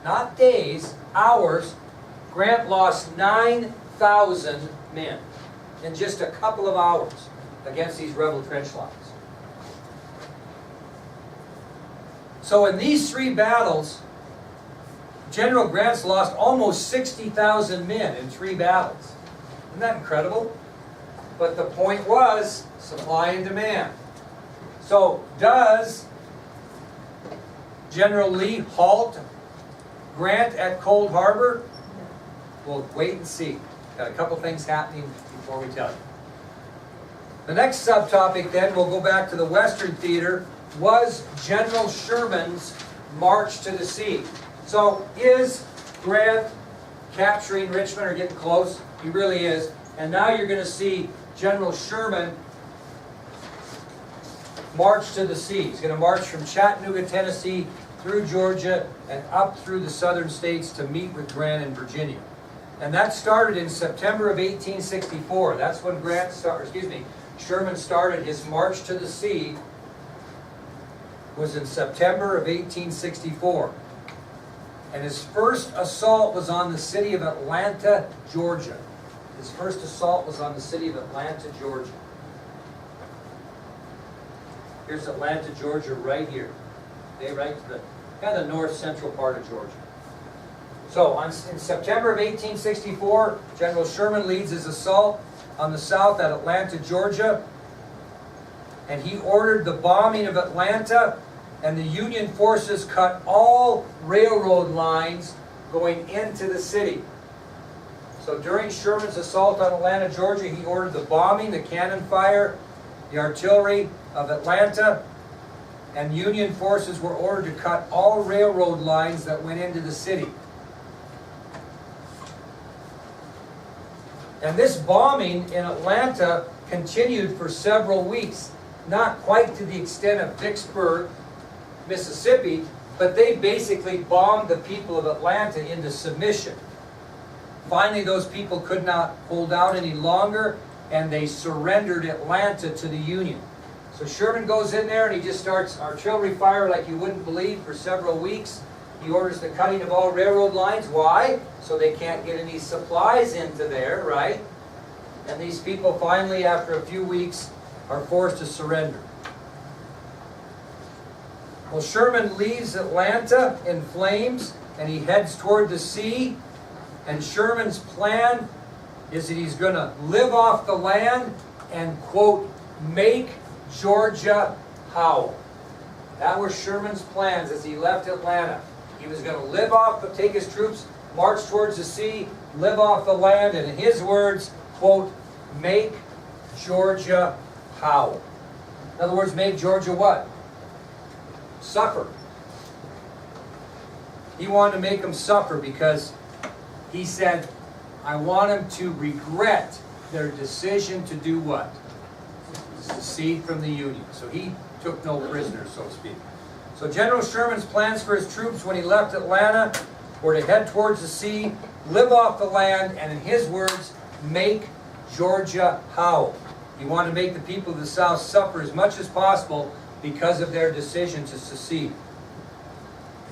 not days, hours, Grant lost 9,000 men in just a couple of hours against these rebel trench lines. So in these three battles, General Grant's lost almost 60,000 men in three battles. Isn't that incredible? But the point was supply and demand. So does General Lee halt Grant at Cold Harbor? We'll wait and see. Got a couple things happening before we tell you. The next subtopic then, we'll go back to the Western Theater, was General Sherman's march to the sea. So is Grant capturing Richmond or getting close? He really is. And now you're going to see General Sherman march to the sea. He's going to march from Chattanooga, Tennessee, through Georgia, and up through the southern states to meet with Grant in Virginia. And that started in September of 1864. That's when Sherman started his march to the sea. Was in September of 1864. And his first assault was on the city of Atlanta, Georgia. His first assault was on the city of Atlanta, Georgia. Here's Atlanta, Georgia, right here. Okay, right to the kind of the north central part of Georgia. So in September of 1864, General Sherman leads his assault on the south at Atlanta, Georgia. And he ordered the bombing of Atlanta, and the Union forces cut all railroad lines going into the city. So during Sherman's assault on Atlanta, Georgia, he ordered the bombing, the cannon fire, the artillery of Atlanta, and Union forces were ordered to cut all railroad lines that went into the city. And this bombing in Atlanta continued for several weeks. Not quite to the extent of Vicksburg, Mississippi, but they basically bombed the people of Atlanta into submission. Finally, those people could not hold out any longer, and they surrendered Atlanta to the Union. So Sherman goes in there and he just starts artillery fire like you wouldn't believe for several weeks. He orders the cutting of all railroad lines. Why? So they can't get any supplies into there, right? And these people finally, after a few weeks, are forced to surrender. Well, Sherman leaves Atlanta in flames and he heads toward the sea. And Sherman's plan is that he's going to live off the land and, quote, make Georgia howl. That was Sherman's plans as he left Atlanta. He was going to live off, take his troops, march towards the sea, live off the land, and in his words, quote, make Georgia howl. In other words, make Georgia what? Suffer. He wanted to make them suffer because he said, I want them to regret their decision to do what? Secede from the Union. So he took no prisoners, so to speak. So General Sherman's plans for his troops when he left Atlanta were to head towards the sea, live off the land, and in his words, make Georgia howl. He wanted to make the people of the South suffer as much as possible because of their decision to secede.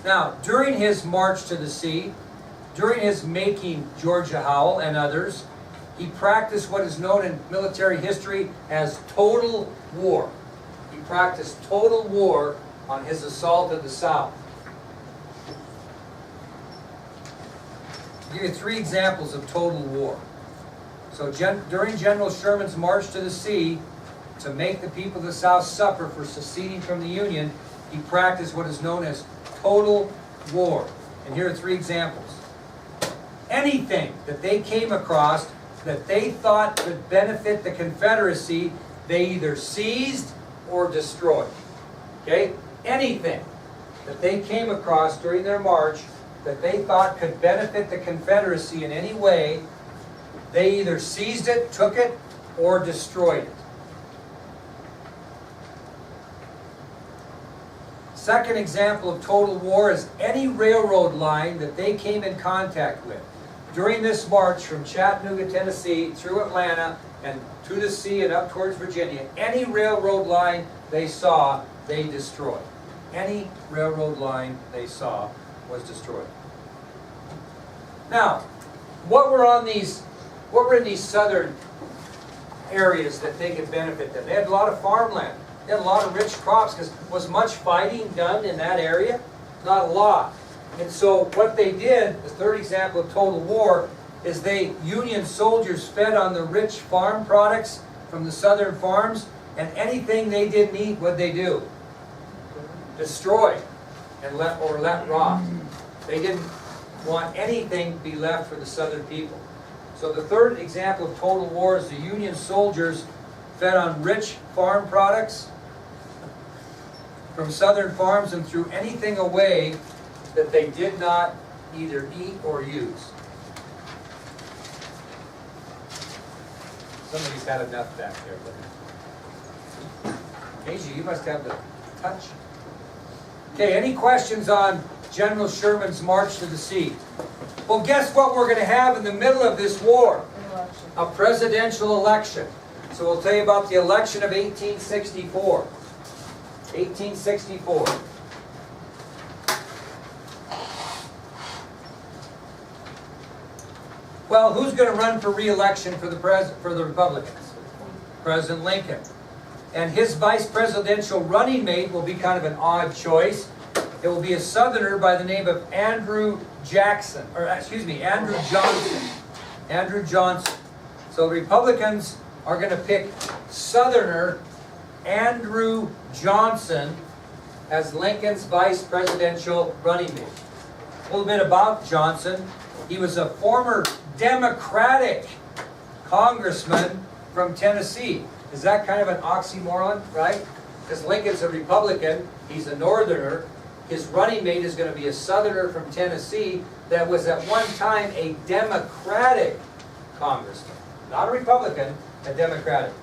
Now, during his march to the sea, during his making Georgia howl and others, he practiced what is known in military history as total war. He practiced total war on his assault of the South. I'll give you three examples of total war. So during General Sherman's march to the sea, to make the people of the South suffer for seceding from the Union, he practiced what is known as total war. And here are three examples. Anything that they came across that they thought could benefit the Confederacy, they either seized or destroyed. Okay? Anything that they came across during their march that they thought could benefit the Confederacy in any way, they either seized it, took it, or destroyed it. Second example of total war is any railroad line that they came in contact with. During this march from Chattanooga, Tennessee, through Atlanta, and to the sea and up towards Virginia, any railroad line they saw, they destroyed. Any railroad line they saw was destroyed. Now, what were in these southern areas that they could benefit them? They had a lot of farmland. They had a lot of rich crops, because was much fighting done in that area? Not a lot. And so what they did, the third example of total war, is Union soldiers fed on the rich farm products from the southern farms, and anything they didn't eat, what'd they do? Destroy and let rot. They didn't want anything to be left for the southern people. So the third example of total war is the Union soldiers fed on rich farm products from southern farms and threw anything away that they did not either eat or use. Somebody's had enough back there. Asia, you must have the touch. Okay, any questions on General Sherman's march to the sea? Well, guess what we're going to have in the middle of this war? A presidential election. So we'll tell you about the election of 1864. 1864. Well, who's going to run for re-election for the Republicans? President Lincoln. And his vice presidential running mate will be kind of an odd choice. It will be a Southerner by the name of Andrew Johnson. Andrew Johnson. So the Republicans are going to pick Southerner Andrew Johnson as Lincoln's vice presidential running mate. A little bit about Johnson. He was a former Democratic congressman from Tennessee. Is that kind of an oxymoron, right? Because Lincoln's a Republican, he's a Northerner. His running mate is going to be a Southerner from Tennessee that was at one time a Democratic congressman. Not a Republican, a Democratic.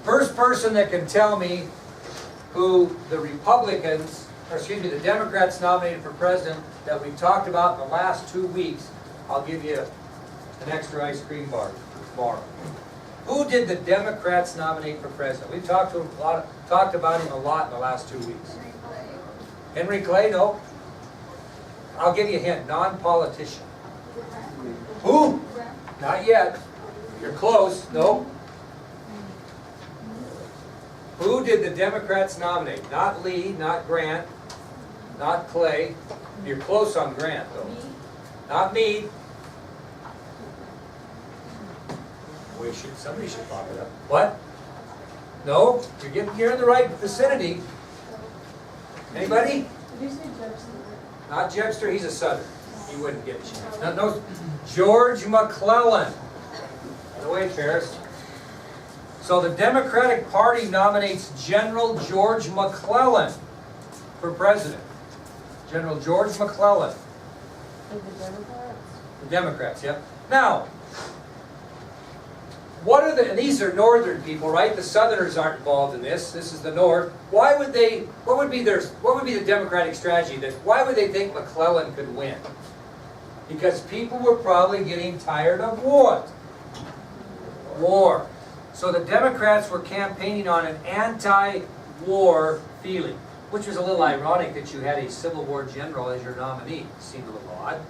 First person that can tell me who the the Democrats nominated for president that we've talked about in the last 2 weeks, I'll give you an extra ice cream bar tomorrow. Who did the Democrats nominate for president? We've talked about him a lot in the last 2 weeks. Henry Clay? No. I'll give you a hint. Non-politician. Who? Not yet. You're close. No. Who did the Democrats nominate? Not Lee, not Grant, not Clay. You're close on Grant, though. Not Meade. Somebody should pop it up. What? No, you're in the right vicinity. Anybody? Did you say Jebster? Not Jebster, he's a Southerner. He wouldn't get a chance. No, George McClellan. By the way, Ferris. So the Democratic Party nominates General George McClellan for president. General George McClellan. The Democrats? The Democrats, yep. Now, and these are northern people, right? The Southerners aren't involved in this. This is the North. What would be the Democratic strategy? Why would they think McClellan could win? Because people were probably getting tired of what? War. So the Democrats were campaigning on an anti-war feeling, which was a little ironic that you had a Civil War general as your nominee. It seemed a little odd.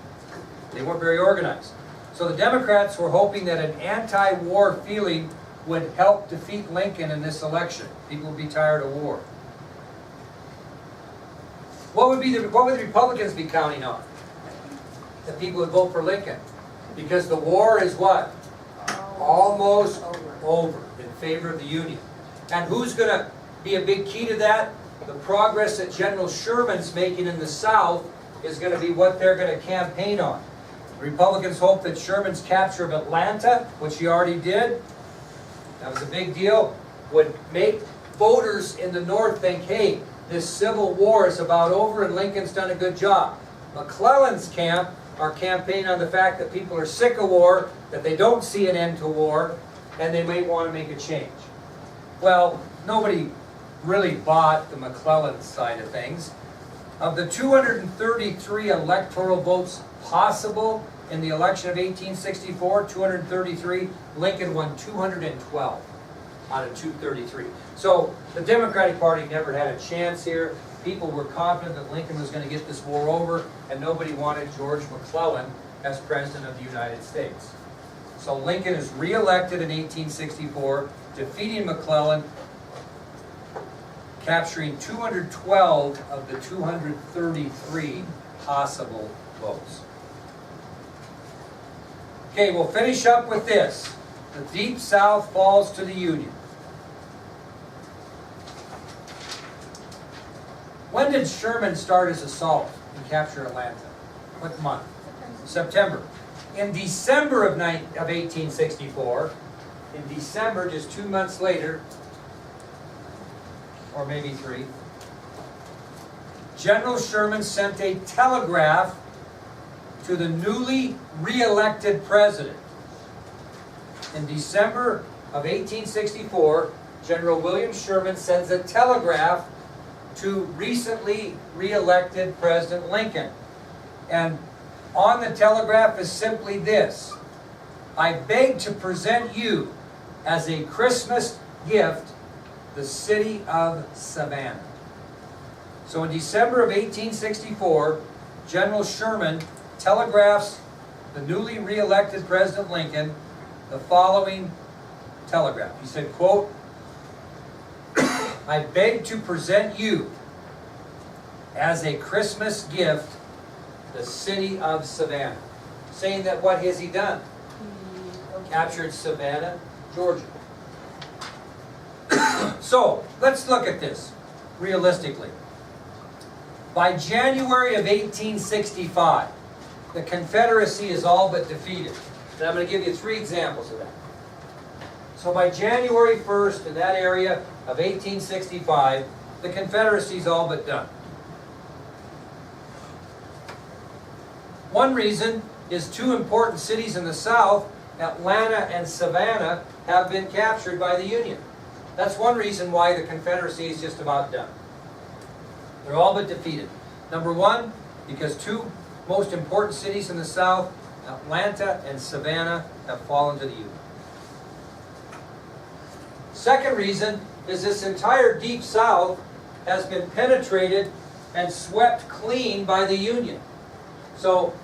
They weren't very organized. So the Democrats were hoping that an anti-war feeling would help defeat Lincoln in this election. People would be tired of war. What would the Republicans be counting on? That people would vote for Lincoln. Because the war is what? Almost over in favor of the Union. And who's going to be a big key to that? The progress that General Sherman's making in the South is going to be what they're going to campaign on. The Republicans hope that Sherman's capture of Atlanta, which he already did, that was a big deal, would make voters in the North think, hey, this Civil War is about over and Lincoln's done a good job. McClellan's camp are campaigning on the fact that people are sick of war, that they don't see an end to war, and they may want to make a change. Well, nobody really bought the McClellan side of things. Of the 233 electoral votes possible in the election of 1864, 233, Lincoln won 212 out of 233. So the Democratic Party never had a chance here. people were confident that Lincoln was going to get this war over, and nobody wanted George McClellan as President of the United States. So Lincoln is re-elected in 1864, defeating McClellan, capturing 212 of the 233 possible votes. Okay, we'll finish up with this. The Deep South falls to the Union. When did Sherman start his assault and capture Atlanta? What month? September. In December of 1864, in December, just 2 months later, or maybe 3, General Sherman sent a telegraph to the newly re-elected president. In December of 1864, General William Sherman sends a telegraph to recently re-elected President Lincoln. And on the telegraph is simply this: I beg to present you as a Christmas gift the city of Savannah. So in December of 1864, General Sherman telegraphs the newly re-elected President Lincoln the following telegraph. He said, quote, I beg to present you as a Christmas gift the city of Savannah. Saying that what has he done? Captured Savannah, Georgia. So, let's look at this realistically. By January of 1865, the Confederacy is all but defeated. And I'm going to give you 3 examples of that. So by January 1st, in that area of 1865, the Confederacy is all but done. One reason is 2 important cities in the South, Atlanta and Savannah, have been captured by the Union. That's one reason why the Confederacy is just about done. They're all but defeated. Number 1, because 2 most important cities in the South, Atlanta and Savannah, have fallen to the Union. Second reason is this entire Deep South has been penetrated and swept clean by the Union. So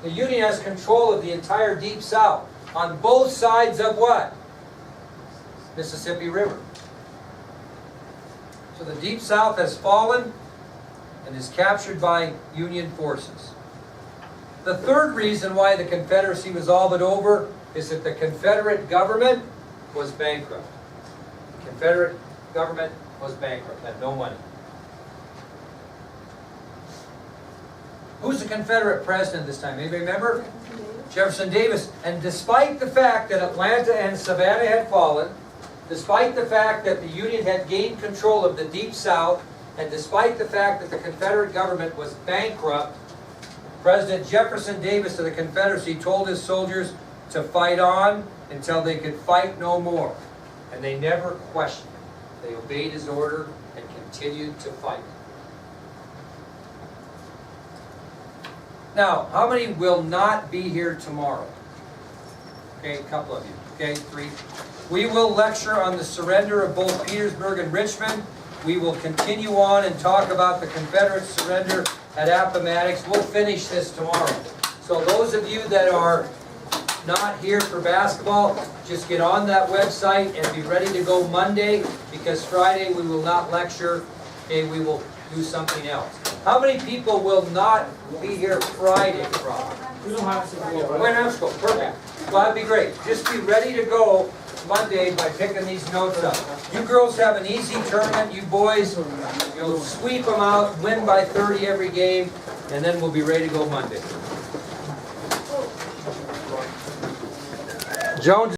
the Union has control of the entire Deep South on both sides of what? Mississippi River. So the Deep South has fallen and is captured by Union forces. The third reason why the Confederacy was all but over is that the Confederate government was bankrupt. The Confederate government was bankrupt, had no money. Who's the Confederate president this time? Anybody remember? Jefferson Davis. And despite the fact that Atlanta and Savannah had fallen, despite the fact that the Union had gained control of the Deep South, and despite the fact that the Confederate government was bankrupt, President Jefferson Davis of the Confederacy told his soldiers to fight on until they could fight no more. And they never questioned him. They obeyed his order and continued to fight. Now, how many will not be here tomorrow? Okay, a couple of you. Okay, 3. We will lecture on the surrender of both Petersburg and Richmond. We will continue on and talk about the Confederate surrender at Appomattox. We'll finish this tomorrow. So those of you that are not here for basketball, just get on that website and be ready to go Monday, because Friday we will not lecture. Okay, we will do something else. How many people will not be here Friday from? We don't have to go. We're going to have school. Perfect. Well, that'd be great. Just be ready to go Monday by picking these notes up. You girls have an easy tournament. You boys, you'll sweep them out, win by 30 every game, and then we'll be ready to go Monday. Jones.